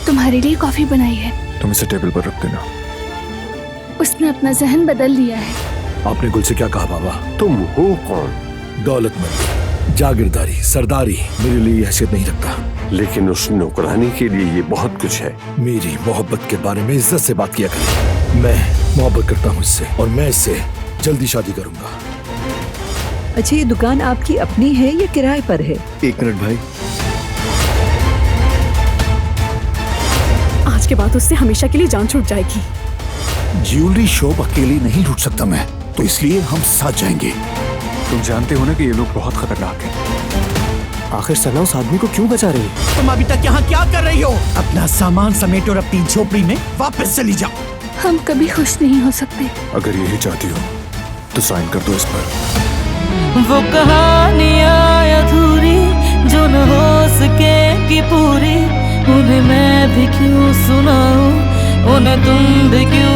तुम्हारे लिए कॉफी बनाई है। तुम इसे टेबल पर रख देना। उसने अपना जहन बदल लिया है। आपने गुल से क्या कहा बाबा? तुम हो कौन? दौलतमंद, जागीरदारी, सरदारी मेरे लिए हैसियत नहीं रखता। लेकिन उस नौकरानी के लिए ये बहुत कुछ है। मेरी मोहब्बत के बारे में इज्जत से बात किया करें। मैं मोहब्बत करता हूँ इससे और मैं इससे जल्दी शादी करूंगा। अच्छा, ये दुकान आपकी अपनी है या किराए पर है? एक मिनट भाई। आज के बाद उससे हमेशा के लिए जान छूट जाएगी। ज्वेलरी शॉप अकेली नहीं लूट सकता मैं, तो इसलिए हम साथ जाएंगे। तुम जानते हो ना कि ये लोग बहुत खतरनाक हैं। आखिर सना उस आदमी को क्यों बचा रही है? तुम अभी तक यहाँ क्या कर रही हो? अपना सामान समेटो और अपनी झोपड़ी में वापस चली जाओ। हम कभी खुश नहीं हो सकते। अगर यही चाहती हो तो साइन कर दो इस पर। वो कहानियाँ अधूरी जो न हो सके कि पूरी, उन्हें मैं भी क्यों सुनाऊं, उन्हें तुम भी क्यों